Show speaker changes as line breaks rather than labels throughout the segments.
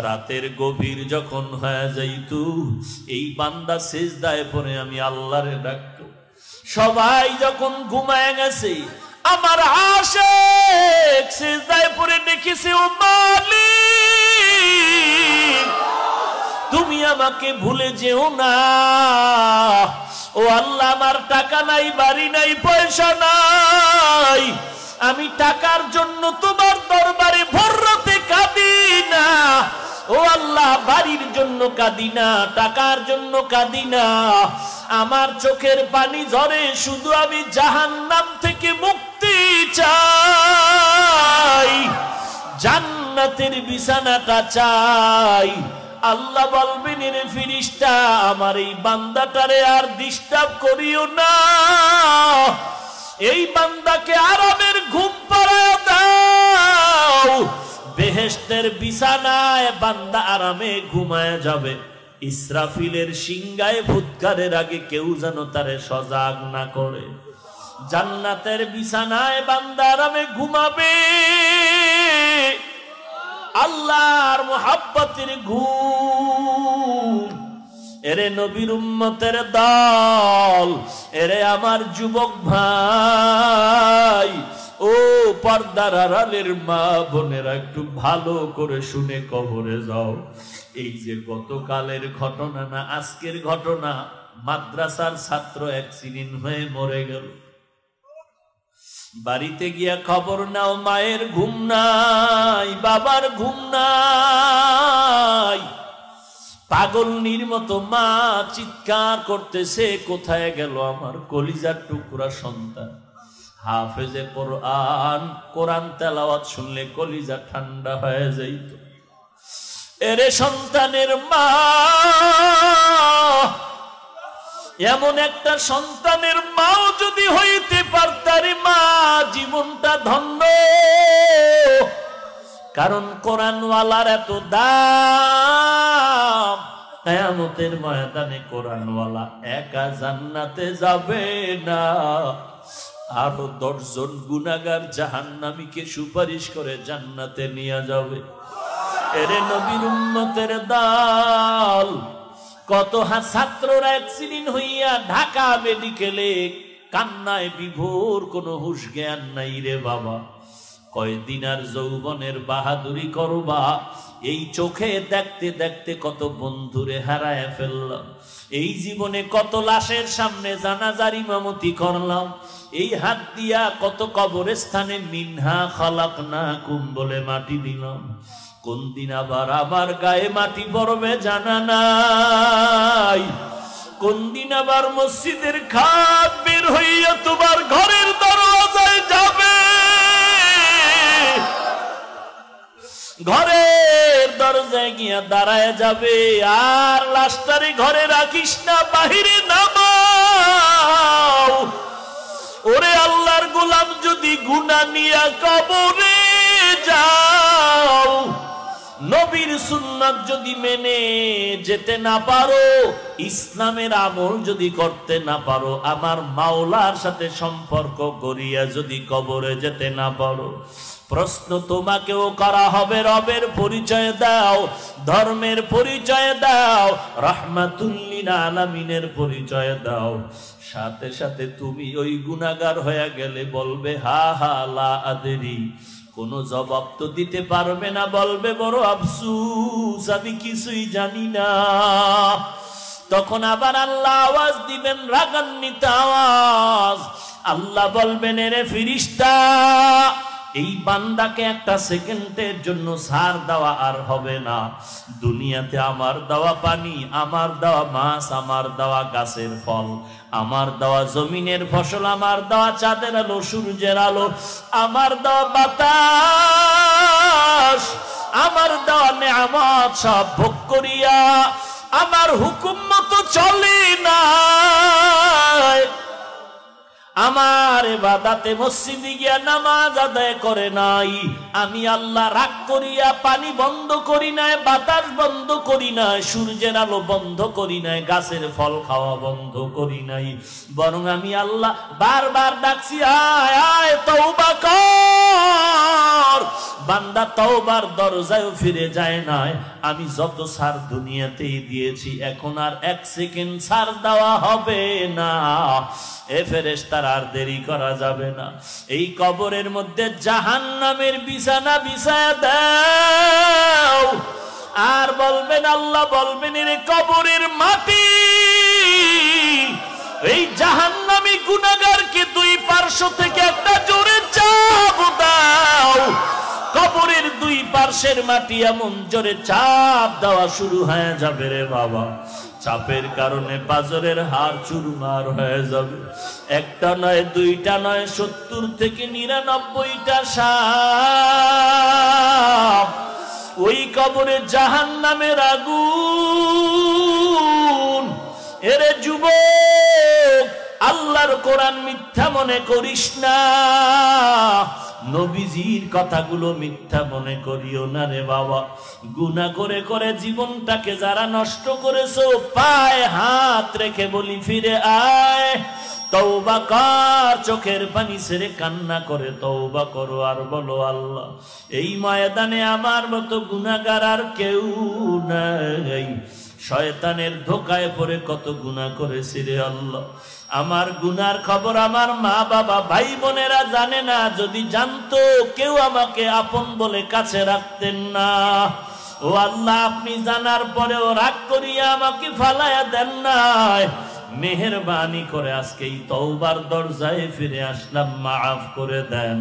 রাতের গভীর যখন হয়ে যাইত এই বান্দা সিজদায় পড়ে আমি আল্লাহরে ডাকতো। সবাই যখন ঘুমায় গেছে আমার আশিক সিজদায় পড়ে দেখেছে, ও মালিক তুমি আমাকে ভুলে যেও না। ও আল্লাহ, আমার টাকা নাই, বাড়ি নাই, পয়সা নাই, আমি টাকার জন্য তোমার দরবারে ভোর রাতে কাঁদি না। ও আল্লাহ, বাড়ির জন্য কাঁদি না, টাকার জন্য কাঁদি না, আমার চোখের পানি ঝরে শুধু আমি জাহান্নাম থেকে মুক্তি চাই, জান্নাতের বিছানাটা চাই। আল্লাহ বলবেন, রে ফেরেশতা আমার এই বান্দাটারে আর ডিস্টার্ব করিও না, এই বান্দাকে আরামের ঘুম পাড়ায় দাও। বেহেশতের বিছানায় বান্দা আরামে ঘুমায় যাবে। ইসরাফিলের সিংহায় ফুৎকারের আগে কেউ যেন তারে সজাগ না করে। জান্নাতের বিছানায় বান্দা আরামে ঘুমাবে, আল্লাহর মুহাব্বতের ঘুম। এরে নবীর উম্মতের দল, এরে আমার যুবক ভাই, ও পর্দার আড়ালের মা বোনেরা, একটু ভালো করে শুনে কবরে যাও। এই যে গতকালের ঘটনা না আজকের ঘটনা, মাদ্রাসার ছাত্র অ্যাক্সিডেন্ট হয়ে মরে গেল। বাড়িতে গিয়া খবর নাও, মায়ের ঘুম নাই, বাবার ঘুম নাই, পাগলনির মতো মা চিৎকার করতেছে, কোথায় গেল আমার কলিজার টুকরা সন্তান। হাফেজে কোরআন, কোরআন তেলাওয়াত শুনলে কলিজা ঠান্ডা হয়ে যাইত। এরে সন্তানের মা, এমন একটা সন্তানের মাও যদি হইতে পারতারে মা, জীবনটা ধন্য। কারণ কোরআনওয়ালার এত দাম, কিয়ামতের ময়দানে কোরআনওয়ালা একা জান্নাতে যাবে না, আরো 10 জন গুনাহগার জাহান্নামীকে সুপারিশ করে জান্নাতে নিয়ে যাবে। এরে নবীর উম্মতের দল, কত ছাত্ররা অ্যাক্সিডেন্ট হইয়া ঢাকা মেডিকেলে কান্নায় বিভোর, কোনো হুঁশ জ্ঞান নাই রে বাবা। কয়দিন আর যৌবনের বাহাদুরি করবা? এই চোখে দেখতে দেখতে কত বন্ধুরে হারায় ফেললাম, এই জীবনে কত লাশের সামনে জানাজার ইমামতি করলাম, এই হাত দিয়া কত কবরস্থানে মিনহা খালাকনাকুম বলে মাটি দিলাম। কোন দিন আবার আমার গায়ে মাটি পড়বে জানা নাই, কোন দিন আবার মসজিদের খাট বের হইয়া তোমার ঘরের দরজায় যাবে, ঘরের দরজায় গিয়া দাঁড়ায় যাবে। আর লাশটারে ঘরে রাখিস না, বাহিরে নামাও। ওরে আল্লাহর গোলাম, যদি গুনাহ নিয়া কবরে যাও, নবীর সুন্নাত যদি মেনে যেতে না পারো, ইসলামের আমল যদি করতে না পারো, আমার মাওলার সাথে সম্পর্ক করিয়া যদি কবরে যেতে না পারো, প্রশ্ন তোমাকেও করা হবে। রবের পরিচয় দাও, ধর্মের পরিচয় দাও, রাহমাতুল লিল আলামিনের পরিচয় দাও। সাথে সাথে তুমি ওই গুনাহগার হয়ে গেলে বলবে হা হা লা আদরি, কোনো জবাব তো দিতে পারবে না, বলবে বড় আফসোস, আমি কিছুই জানি না। তখন আবার আল্লাহ আওয়াজ দিবেন, রাগান্বিত আওয়াজ। আল্লাহ বলবেন, এরে ফেরেশতা, এই বান্দাকে একটা সেকেন্ডের জন্য ছাড় দেওয়া আর হবে না। দুনিয়াতে আমার দেওয়া পানি, আমার দেওয়া মাছ, আমার দেওয়া গাছের ফল, আমার দেওয়া জমিনের ফসল, আমার দেওয়া চাঁদের আলো, সূর্যের আলো, আমার দেওয়া বাতাস, আমার দেওয়া নেয়ামত সব ভোগ করিয়া আমার হুকুম মতো চলে না, আমার ইবাদতে মসজিদে গিয়া নামাজ আদায় করে নাই, আমি আল্লাহ রাগ করিয়া পানি বন্ধ করি নাই, বাতাস বন্ধ করি নাই, সূর্যের আলো বন্ধ করি নাই, গাছের ফল খাওয়া বন্ধ করি নাই, বরং আমি আল্লাহ বারবার ডাকছি, আয় আয় তওবা কর। বান্দা তওবার দরজায় ফিরে যায় নাই। আমি যত সার দুনিয়াতেই দিয়েছি, এখন আর এক সেকেন্ড সার দেওয়া হবে না। এ ফেরেশতারা আর দেরি করা যাবে না। এই কবরের মধ্যে জাহান্নামের বিছানা বিছায়া দাও। আর বলবেন, আল্লাহ বলবেন, এর কবরের মাটি এই জাহান্নামী গুনাহগারকে দুই পার্শ্ব থেকে একটা জোরে চাপ দাও। কবরের দুই পার্শ্বের মাটি এমন জোরে চাপ দেওয়া শুরু হয়ে যাবে রে বাবা, চাপের কারণে পাজরের হাড় চুরমার হয়ে যাবে। একটা নয়, দুইটা নয়, 70 থেকে 99টা সাপ ওই কবরে জাহান্নামের আগুন। এরে যুবক, আল্লাহর কোরআন মিথ্যা মনে করিস না, নবীজির কথাগুলো মিথ্যা মনে করিও না রে বাবা। গুনাহ করে করে জীবনটাকে যারা নষ্ট করেছো, পায়ে হাত রেখে বলি, ফিরে আয়, তওবা কর। চোখের পানি ছেড়ে কান্না করে তওবা করো আর বলো, আল্লাহ এই ময়দানে আমার মতো গুনাহগার আর কেউ নাই। শয়তানের ধোকায় পড়ে কত গুনাহ করেছি রে আল্লাহ। আমার গুনার খবর আমার মা বাবা ভাই বোনেরা জানে না। যদি জানতো, কেউ আমাকে আপন বলে কাছে রাখতেন না। ও আল্লাহ, আপনি জানার পরেও রাগ করিয়া আমাকে ফালায়া দেন নাই। মেহেরবানি করে আজকে এই তওবার দরজায় ফিরে আসলাম, মাফ করে দেন।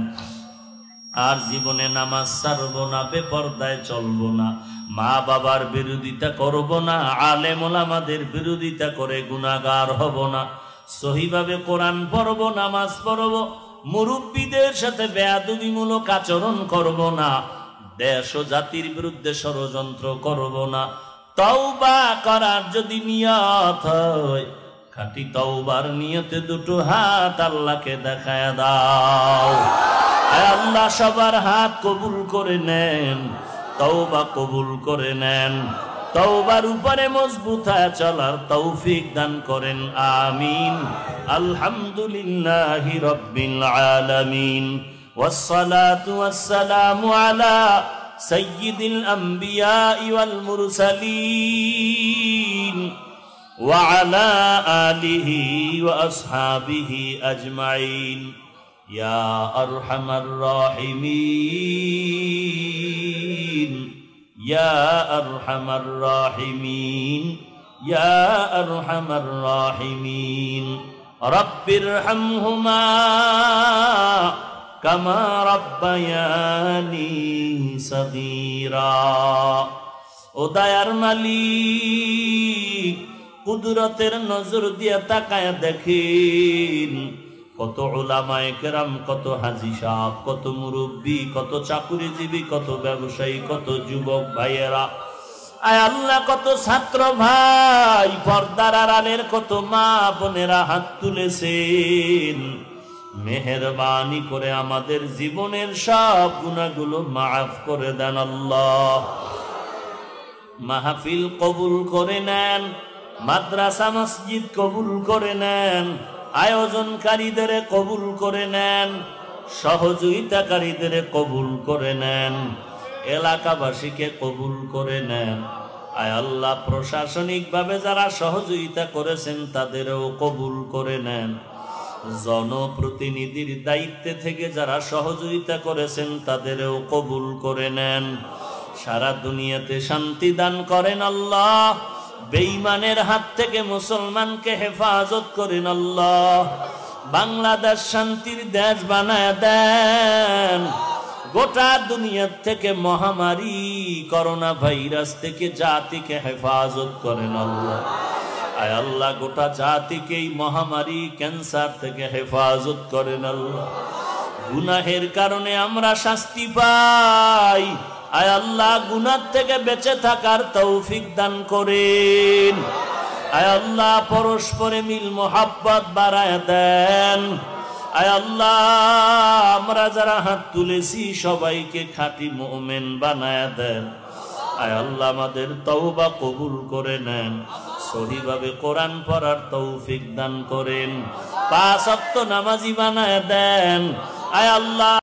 আর জীবনে নামাজ ছাড়বো না, বেপরদায় চলবো না, মা বাবার বিরোধিতা করব না, আলেম ওলামাদের বিরোধিতা করে গুনাহগার হব না, সহিভাবে কোরআন পড়ব, নামাজ পড়ব, মুরব্বীদের সাথে বেয়াদবিমূলক আচরণ করব না, দেশ ও জাতির বিরুদ্ধে ষড়যন্ত্র করব না। তওবা করার যদি নিয়ত হয়, খাঁটি তওবার নিয়তে দুটো হাত আল্লাহকে দেখায় দাও। আল্লাহ সবার হাত কবুল করে নেন, তওবা কবুল করে নেন, তওবার উপরে মজবুত হয়ে চলার তৌফিক দান করেন, আমিন। আলহামদুলিল্লাহি রাব্বিল আলামিন, ওয়াসসালাতু ওয়াসসালামু আলা সাইয়্যিদিল আম্বিয়া ওয়াল মুরসালিন ওয়া আলা আলিহি ওয়া আসহাবিহি আজমাইন। ইয়া আরহামার রাহিমিন, ইয়া আরহামার রাহিমিন, ইয়া আরহামার রাহিমিন। রব্বিরহামহুমা কামা রাব্বায়ানি সগীরা। ও দয়ার মালিক, কুদরতের নজর দিয়ে তাকায় দেখেন কত উলামায়ে কেরাম, কত হাজী সাহেব, কত মুরব্বী, কত চাকুরিজীবী, কত ব্যবসায়ী, কত যুবক ভাইয়েরা, আয় আল্লাহ কত ছাত্র ভাই, পর্দার আড়ালের কত মা বোনেরা হাত তুলেছেন। মেহেরবানি করে আমাদের জীবনের সব গুনাহগুলো মাফ করে দেন আল্লাহ। মাহফিল কবুল করে নেন, মাদ্রাসা মসজিদ কবুল করে নেন, আয়োজনকারীদের কবুল করে নেন, সহযোগিতাকারীদের কবুল করে নেন, এলাকাবাসীকে কবুল করে নেন। আয় আল্লাহ, প্রশাসনিকভাবে যারা সহযোগিতা করেছেন তাদেরও কবুল করে নেন। জনপ্রতিনিধির দায়িত্বে থেকে যারা সহযোগিতা করেছেন তাদেরও কবুল করে নেন। সারা দুনিয়াতে শান্তি দান করেন আল্লাহ। বেঈমানের হাত থেকে মুসলমানকে হেফাজত করেন আল্লাহ। বাংলাদেশ শান্তির দেশ বানায় দেন। গোটা দুনিয়া থেকে মহামারী করোনা ভাইরাস থেকে জাতিকে হেফাজত করেন আল্লাহ। আয় আল্লাহ, গোটা জাতিকে এই মহামারী ক্যান্সার থেকে হেফাজত করেন আল্লাহ। গুনাহের কারণে আমরা শাস্তি পাই, আয় আল্লাহ গুনাহ থেকে বেঁচে থাকার তৌফিক দান করেন। আয় আল্লাহ, পরস্পরে মিল মোহাব্বত বাড়ায় দেন। আয় আল্লাহ আমরা যারা হাত তুলেছি সবাইকে খাঁটি মুমিন বানায়া দেন। আয় আল্লাহ আমাদের তওবা কবুল করে নেন, সহিভাবে কোরআন পড়ার তৌফিক দান করেন, 5 ওয়াক্ত নামাজি বানায়া দেন। আয় আল্লাহ